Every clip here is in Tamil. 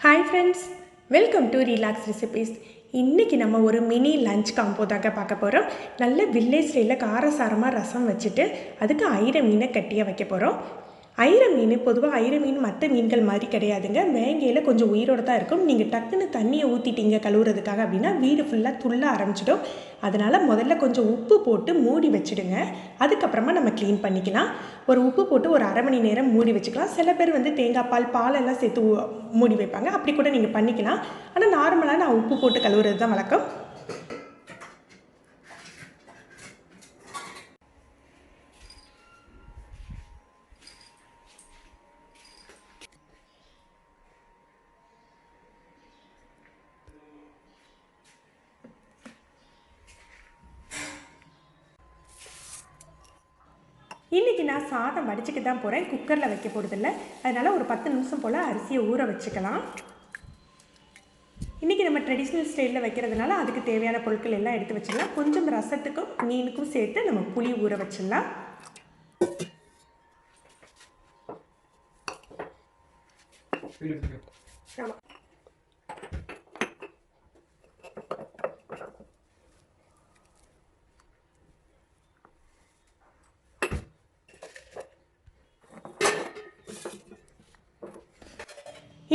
Hi friends, welcome to relax recipes. இன்றைக்கி நம்ம ஒரு மினி லஞ்ச் காம்போ தாங்க பார்க்க போகிறோம். நல்ல வில்லேஜ் ஸ்டைலில் காரசாரமாக ரசம் வச்சுட்டு அதுக்கு ஐர மீனை கட்டியாக வைக்க போகிறோம். ஐர மீன் பொதுவாக ஐர மீன் மற்ற மீன்கள் மாதிரி கிடையாதுங்க. வேங்கையில் கொஞ்சம் உயிரோடு தான் இருக்கும். நீங்கள் டக்குன்னு தண்ணியை ஊற்றிட்டீங்க கழுவுறதுக்காக அப்படின்னா வீடு ஃபுல்லாக துள்ள ஆரம்பிச்சிடும். அதனால் முதல்ல கொஞ்சம் உப்பு போட்டு மூடி வச்சுடுங்க. அதுக்கப்புறமா நம்ம க்ளீன் பண்ணிக்கலாம். ஒரு உப்பு போட்டு ஒரு அரை மணி நேரம் மூடி வச்சுக்கலாம். சில பேர் தேங்காய் பாலெல்லாம் சேர்த்து மூடி வைப்பாங்க. அப்படி கூட நீங்கள் பண்ணிக்கலாம். ஆனால் நார்மலாக நான் உப்பு போட்டு கழுவுறது தான் வழக்கம். இன்றைக்கி நான் சாதம் வடிச்சுக்க தான் போகிறேன். குக்கரில் வைக்க போகிறதில்ல. அதனால் ஒரு 10 நிமிஷம் போல் அரிசியை ஊற வச்சுக்கலாம். இன்றைக்கி நம்ம ட்ரெடிஷ்னல் ஸ்டைலில் வைக்கிறதுனால அதுக்கு தேவையான பொருட்கள் எல்லாம் எடுத்து வச்சிடலாம். கொஞ்சம் ரசத்துக்கும் மீனுக்கும் சேர்த்து நம்ம புளி ஊற வச்சிடலாம். ஆமாம்,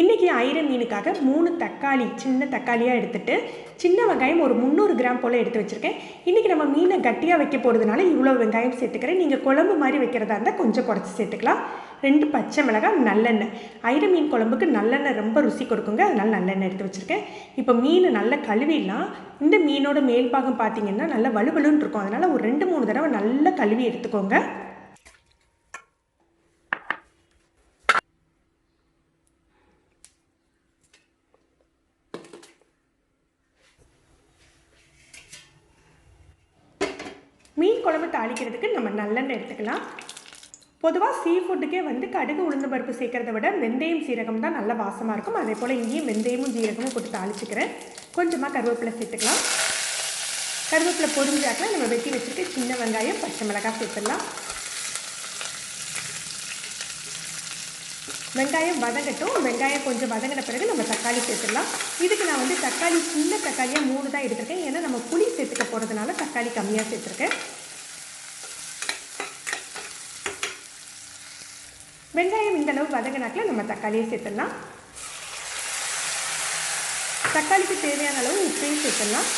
இன்றைக்கி ஐர மீனுக்காக 3 தக்காளி சின்ன தக்காளியாக எடுத்துகிட்டு சின்ன வெங்காயம் ஒரு 300 கிராம் போல் எடுத்து வச்சுருக்கேன். இன்றைக்கி நம்ம மீனை கட்டியாக வைக்க போகிறதுனால இவ்வளோ வெங்காயம் சேர்த்துக்கிறேன். நீங்கள் குழம்பு மாதிரி வைக்கிறதா இருந்தால் கொஞ்சம் குறைச்சி சேர்த்துக்கலாம். 2 பச்சை மிளகாய், நல்லெண்ணெய். ஐர மீன் குழம்புக்கு நல்லெண்ணெய் ரொம்ப ருசி கொடுக்குங்க. அதனால் நல்லெண்ணெய் எடுத்து வச்சுருக்கேன். இப்போ மீன் நல்லா கழுவிடலாம். இந்த மீனோட மேல் பாகம் பார்த்திங்கன்னா நல்லா வலுவலுன்னு இருக்கும். அதனால் ஒரு 2-3 தடவை நல்லா கழுவி எடுத்துக்கோங்க. மீன் குழம்பு தாளிக்கிறதுக்கு நம்ம நல்லெண்ணெய் எடுத்துக்கலாம். பொதுவாக சீ ஃபுட்டுக்கே கடுகு உளுந்து பருப்பு சேர்க்கறத விட வெந்தயம் சீரகம் தான் நல்ல வாசமாக இருக்கும். அதே போல் இங்கேயும் வெந்தயமும் சீரகமும் போட்டு தாளிச்சுக்கிறேன். கொஞ்சமாக கருவேப்பிலை சேர்த்துக்கலாம். கருவேப்பிலை பொரிஞ்சாக்கில் நம்ம வெட்டி வச்சுருக்க சின்ன வெங்காயம், பச்சை மிளகாய் சேர்த்துடலாம். வெங்காயம் வதங்கட்டும். வெங்காயம் கொஞ்சம் வதங்கின பிறகு நம்ம தக்காளி சேர்த்துடலாம். இதுக்கு நான் தக்காளி சின்ன தக்காளியாக 3 தான் எடுத்துருக்கேன். ஏன்னா நம்ம புளி சேர்த்துக்க போகிறதுனால தக்காளி கம்மியாக சேர்த்துருக்கேன். வெங்காயம் இந்த அளவு வதங்கினாக்கில் நம்ம தக்காளியை சேர்த்துடலாம். தக்காளிக்கு தேவையான அளவு உப்பையும் சேர்த்துடலாம்.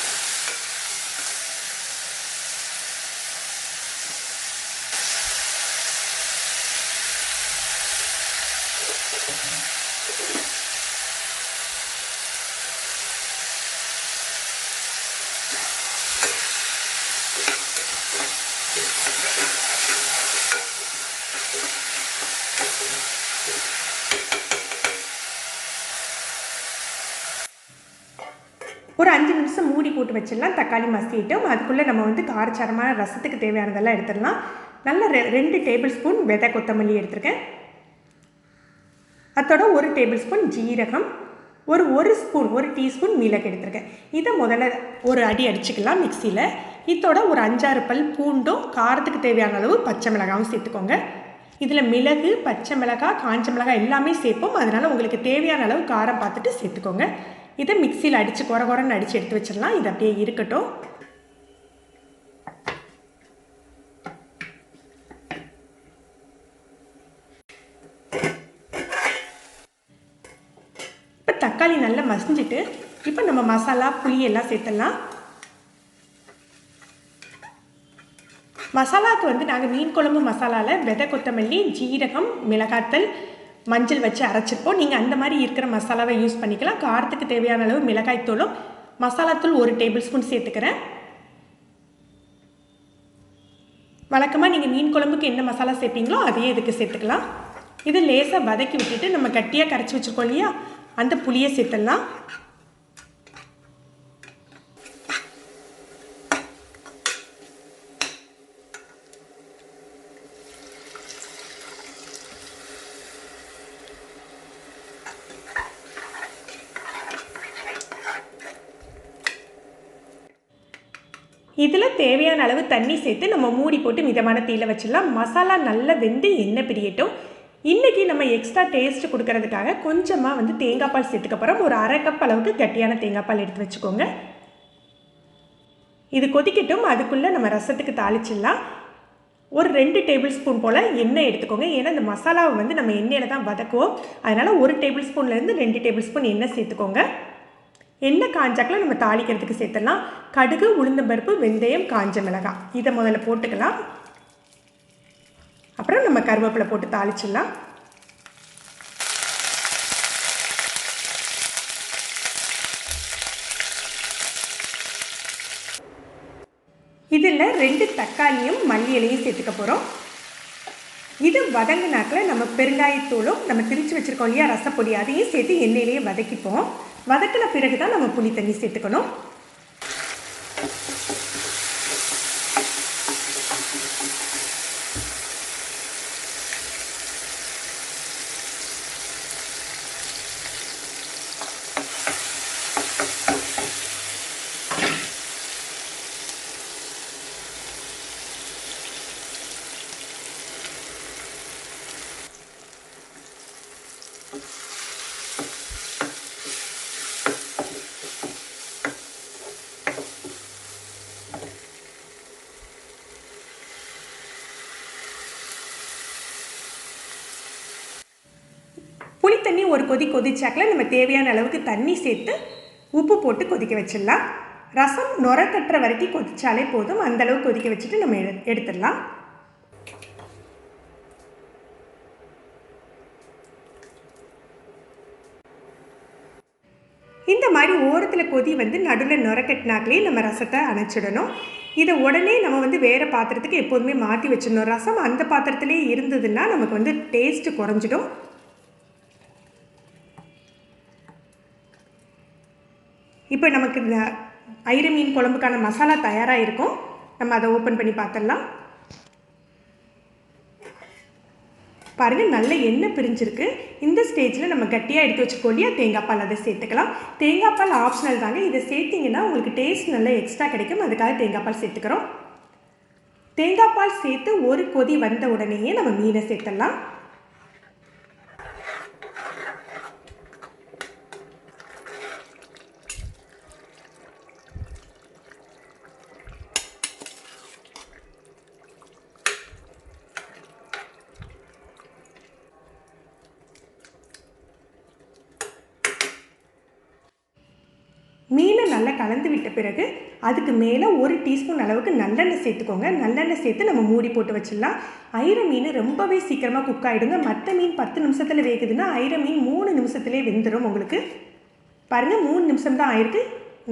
ஒரு 5 நிமிஷம் மூடி போட்டு வச்சிடலாம். தக்காளி மசிட்டோம். அதுக்குள்ளே நம்ம காரச்சாரமான ரசத்துக்கு தேவையானதெல்லாம் எடுத்துடலாம். நல்ல 2 டேபிள் ஸ்பூன் விதை கொத்தமல்லி எடுத்துருக்கேன். அதோட 1 டேபிள் ஸ்பூன் ஜீரகம், ஒரு டீஸ்பூன் மிளகு எடுத்துருக்கேன். இதை முதல்ல ஒரு அடி அடிச்சுக்கலாம் மிக்சியில். இதோட ஒரு 5-6 பல் பூண்டும் காரத்துக்கு தேவையான அளவு பச்சை மிளகாவும் சேர்த்துக்கோங்க. இதில் மிளகு, பச்சை மிளகாய், காஞ்ச மிளகாய் எல்லாமே சேர்ப்போம். அதனால் உங்களுக்கு தேவையான அளவு காரம் பார்த்துட்டு சேர்த்துக்கோங்க. இதை மிக்சியில் அடித்து குறன்னு அடித்து எடுத்து வச்சிடலாம். இது அப்படியே இருக்கட்டும். இப்போ தக்காளி நல்லா மசிஞ்சிட்டு இப்போ நம்ம மசாலா புளி எல்லாம் சேர்த்துடலாம். மசாலாவுக்கு நாங்கள் மீன் குழம்பு மசாலாவில் விதை கொத்தமல்லி, ஜீரகம், மிளகாத்தல், மஞ்சள் வச்சு அரைச்சிருப்போம். நீங்கள் அந்த மாதிரி இருக்கிற மசாலாவை யூஸ் பண்ணிக்கலாம். காரத்துக்கு தேவையான அளவு மிளகாய்த்தூளும் மசாலாத்தூள் 1 டேபிள் ஸ்பூன் சேர்த்துக்கிறேன். வழக்கமாக நீங்கள் மீன் குழம்புக்கு என்ன மசாலா சேர்ப்பீங்களோ அதையே இதுக்கு சேர்த்துக்கலாம். இது லேசாக வதக்கி விட்டுட்டு நம்ம கட்டியாக கரைச்சி வச்சுருக்கோம் இல்லையா, அந்த புளியை சேர்த்துடலாம். இதில் தேவையான அளவு தண்ணி சேர்த்து நம்ம மூடி போட்டு மிதமான தீயில் வச்சிடலாம். மசாலா நல்லா வெந்து எண்ணெய் பிரியட்டும். இன்றைக்கி நம்ம எக்ஸ்ட்ரா டேஸ்ட் கொடுக்கறதுக்காக கொஞ்சமாக வந்து தேங்காய் பால் சேர்த்துக்க போகிறோம். ஒரு அரை கப் அளவுக்கு கட்டியான தேங்காய் பால் எடுத்து வச்சுக்கோங்க. இது கொதிக்கட்டும். அதுக்குள்ளே நம்ம ரசத்துக்கு தாளிச்சிடலாம். ஒரு 2 டேபிள் ஸ்பூன் போல் எண்ணெய் எடுத்துக்கோங்க. ஏன்னா இந்த மசாலாவை வந்து நம்ம எண்ணெயில் தான் வதக்குவோம். அதனால் 1 டேபிள் ஸ்பூன்லேருந்து 2 டேபிள் ஸ்பூன் எண்ணெய் சேர்த்துக்கோங்க. எண்ணெய் காஞ்சாக்கில் நம்ம தாளிக்கிறதுக்கு சேர்த்துடலாம். கடுகு, உளுந்தம்பருப்பு, வெந்தயம், காஞ்ச மிளகாய் இதை முதல்ல போட்டுக்கலாம். அப்புறம் நம்ம கருவேப்பிலை போட்டு தாளிச்சிடலாம். இதில் 2 தக்காளியும் மல்லி இலையும் சேர்த்துக்க போகிறோம். இது வதங்கினாக்கில் நம்ம பெருங்காயத்தூளும் நம்ம திரிச்சு வச்சுருக்கோம் இல்லையா ரசப்பொடி, அதையும் சேர்த்து எண்ணெயிலேயே வதக்கிப்போம். வதக்கின பிறகு தான் நம்ம புளி தண்ணி சேர்த்துக்கணும். புளி தண்ணி ஒரு கொதிச்சாக்கில் நம்ம தேவையான அளவுக்கு தண்ணி சேர்த்து உப்பு போட்டு கொதிக்க வச்சிடலாம். ரசம் நுர கட்டுற வரைக்கும் கொதிச்சாலே போதும். அந்தளவுக்கு கொதிக்க வச்சுட்டு நம்ம எடுத்துடலாம். இந்த மாதிரி ஓரத்தில் கொதி வந்து நடுவில் நுர கட்டினாக்கிலே நம்ம ரசத்தை அணைச்சிடணும். இதை உடனே நம்ம வந்து வேறு பாத்திரத்துக்கு எப்போதுமே மாற்றி வச்சிடணும். ரசம் அந்த பாத்திரத்திலே இருந்ததுன்னா நமக்கு வந்து டேஸ்ட்டு குறைஞ்சிடும். இப்போ நமக்கு இந்த ஐர மீன் குழம்புக்கான மசாலா தயாராக இருக்கும். நம்ம அதை ஓப்பன் பண்ணி பார்த்துடலாம். பாருங்கள், நல்ல எண்ணெய் பிரிஞ்சிருக்கு. இந்த ஸ்டேஜில் நம்ம கட்டியாக எடுத்து வச்சுக்கோ இல்லையா தேங்காய் பால், அதை சேர்த்துக்கலாம். தேங்காய் பால் ஆப்ஷனல் தாங்க. இதை சேர்த்திங்கன்னா உங்களுக்கு டேஸ்ட் நல்லா எக்ஸ்ட்ரா கிடைக்கும். அதுக்காக தேங்காய் பால் சேர்த்துக்கிறோம். தேங்காய் பால் சேர்த்து ஒரு கொதி வந்த உடனேயே நம்ம மீனை சேர்த்துடலாம். மீனை நல்லா கலந்து விட்ட பிறகு அதுக்கு மேலே 1 டீஸ்பூன் அளவுக்கு நல்லெண்ணெய் சேர்த்துக்கோங்க. நல்லெண்ணெய் சேர்த்து நம்ம மூடி போட்டு வச்சிடலாம். ஐர மீன் ரொம்பவே சீக்கிரமாக குக் ஆகிடுங்க. மற்ற மீன் 10 நிமிஷத்தில் வேகுதுன்னா ஐர மீன் 3 நிமிஷத்துலேயே வெந்துடும் உங்களுக்கு. பாருங்கள், 3 நிமிஷம் தான் ஆயிருக்கு.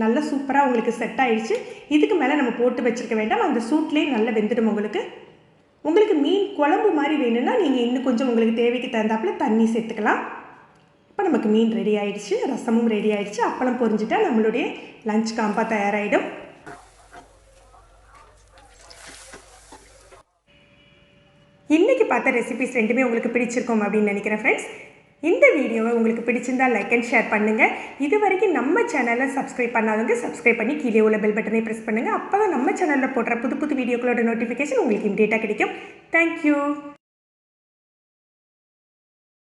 நல்லா சூப்பராக உங்களுக்கு செட் ஆகிடுச்சு. இதுக்கு மேலே நம்ம போட்டு வச்சுருக்க வேண்டாம். அந்த சூட்லேயே நல்லா வெந்துடும் உங்களுக்கு. உங்களுக்கு மீன் குழம்பு மாதிரி வேணும்னா நீங்கள் இன்னும் கொஞ்சம் உங்களுக்கு தேவைக்கு தகுந்தாப்பில் தண்ணி சேர்த்துக்கலாம். இப்போ நமக்கு மீன் ரெடி ஆகிடுச்சு, ரசமும் ரெடி ஆகிடுச்சு. அப்பளம் பொரிஞ்சிட்டா நம்மளுடைய லஞ்ச் காம்பா தயாராகிடும். இன்றைக்கி பார்த்த ரெசிபிஸ் ரெண்டுமே உங்களுக்கு பிடிச்சிருக்கோம் அப்படின்னு நினைக்கிறேன் ஃப்ரெண்ட்ஸ். இந்த வீடியோவை உங்களுக்கு பிடிச்சிருந்தால் லைக் அண்ட் ஷேர் பண்ணுங்கள். இது வரைக்கும் நம்ம சேனலை சப்ஸ்கிரைப் பண்ணாதவங்க சப்ஸ்கிரைப் பண்ணி கீழே உள்ள பெல் பட்டனை ப்ரெஸ் பண்ணுங்கள். அப்போ தான் நம்ம சேனலில் போடுற புது புது வீடியோக்களோட நோட்டிஃபிகேஷன் உங்களுக்கு இமீடியட்டாக கிடைக்கும். தேங்க்யூ.